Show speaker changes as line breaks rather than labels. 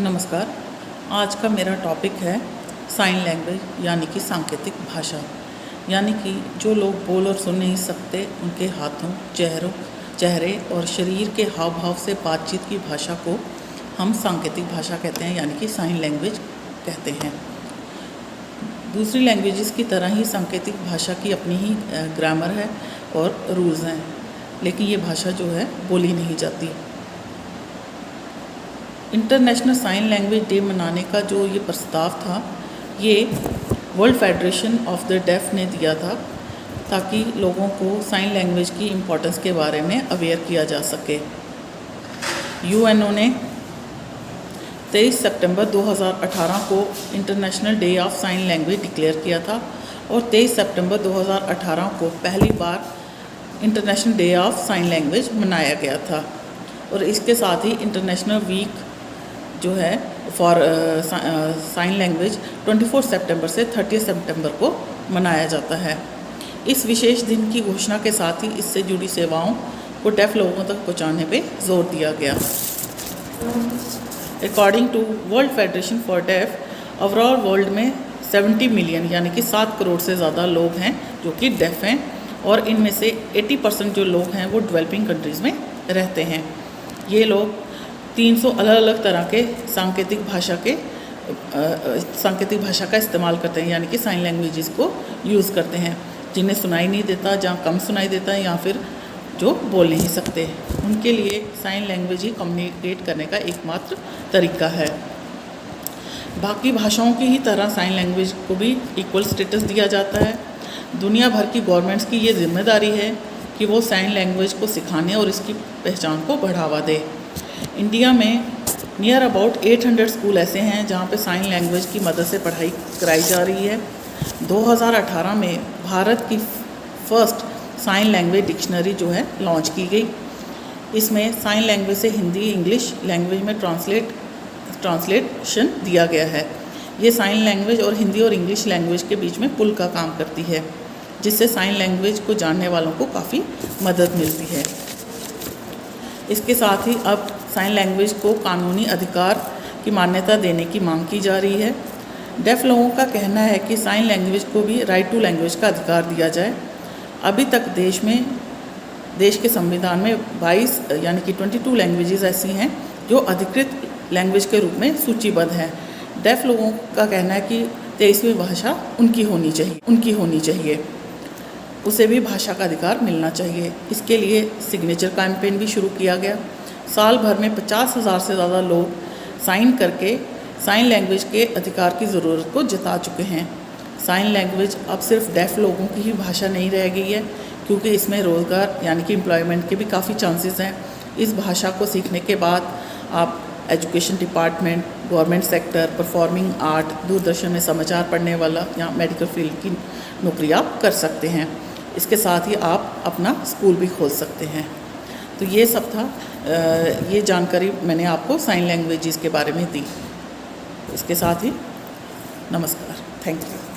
नमस्कार। आज का मेरा टॉपिक है साइन लैंग्वेज यानी कि सांकेतिक भाषा। यानी कि जो लोग बोल और सुन नहीं सकते, उनके हाथों, चेहरे और शरीर के हाव भाव से बातचीत की भाषा को हम सांकेतिक भाषा कहते हैं, यानी कि साइन लैंग्वेज कहते हैं। दूसरी लैंग्वेजेस की तरह ही सांकेतिक भाषा की अपनी ही ग्रामर है और रूल्स हैं, लेकिन ये भाषा जो है बोली नहीं जाती। इंटरनेशनल साइन लैंग्वेज डे मनाने का जो ये प्रस्ताव था, ये world federation of the deaf ने दिया था, ताकि लोगों को साइन लैंग्वेज की इम्पोर्टेंस के बारे में अवेयर किया जा सके। यूएनओ ने 23 सितंबर 2018 को International Day of Sign Language declare किया था और 23 सितंबर 2018 को पहली बार International Day of Sign Language मनाया गया था। और इसके साथ ही इंटरनेशनल वीक जो है फॉर साइन लैंग्वेज 24 सितंबर से 30 सितंबर को मनाया जाता है। इस विशेष दिन की घोषणा के साथ ही इससे जुड़ी सेवाओं को डेफ लोगों तक पहुंचाने पे जोर दिया गया। According to world federation for deaf, overall world में 70 मिलियन यानी कि 7 करोड़ से ज़्यादा लोग हैं जो कि डेफ हैं, और इनमें से 80% जो लोग हैं वो डेवलपिंग कंट्रीज़ में रहते हैं। ये लोग 300 अलग अलग तरह के सांकेतिक भाषा का इस्तेमाल करते हैं, यानी कि साइन लैंग्वेजेस को यूज़ करते हैं, जिन्हें सुनाई नहीं देता, जहाँ कम सुनाई देता है, या फिर जो बोल नहीं सकते, उनके लिए साइन लैंग्वेज ही कम्युनिकेट करने का एकमात्र तरीका है। बाकी भाषाओं की ही तरह साइन लैंग्वेज को भी इक्वल स्टेटस दिया जाता है। दुनिया भर की गवर्नमेंट्स की ये जिम्मेदारी है कि वो साइन लैंग्वेज को सिखाने और इसकी पहचान को बढ़ावा दे। इंडिया में नियर अबाउट 800 स्कूल ऐसे हैं जहाँ पे साइन लैंग्वेज की मदद से पढ़ाई कराई जा रही है। 2018 में भारत की फर्स्ट साइन लैंग्वेज डिक्शनरी जो है लॉन्च की गई। इसमें साइन लैंग्वेज से हिंदी इंग्लिश लैंग्वेज में ट्रांसलेशन दिया गया है। ये साइन लैंग्वेज और हिंदी और इंग्लिश लैंग्वेज के बीच में पुल का काम करती है, जिससे साइन लैंग्वेज को जानने वालों को काफ़ी मदद मिलती है। इसके साथ ही अब साइन लैंग्वेज को कानूनी अधिकार की मान्यता देने की मांग की जा रही है। डेफ लोगों का कहना है कि साइन लैंग्वेज को भी राइट टू लैंग्वेज का अधिकार दिया जाए। अभी तक देश के संविधान में 22 यानी कि 22 लैंग्वेजेस ऐसी हैं जो अधिकृत लैंग्वेज के रूप में सूचीबद्ध हैं। डेफ लोगों का कहना है कि 23वीं भाषा उनकी होनी चाहिए, उसे भी भाषा का अधिकार मिलना चाहिए। इसके लिए सिग्नेचर कैंपेन भी शुरू किया गया। साल भर में 50,000 से ज़्यादा लोग साइन करके साइन लैंग्वेज के अधिकार की ज़रूरत को जता चुके हैं। साइन लैंग्वेज अब सिर्फ डेफ लोगों की ही भाषा नहीं रह गई है, क्योंकि इसमें रोज़गार यानी कि एम्प्लॉयमेंट के भी काफ़ी चांसेस हैं। इस भाषा को सीखने के बाद आप education department, government sector, performing art, Doordarshan में समाचार पढ़ने वाला या मेडिकल फील्ड की नौकरी आप कर सकते हैं। इसके साथ ही आप अपना स्कूल भी खोल सकते हैं। तो ये सब था, ये जानकारी मैंने आपको साइन लैंग्वेजेस के बारे में दी। इसके साथ ही नमस्कार, थैंक यू।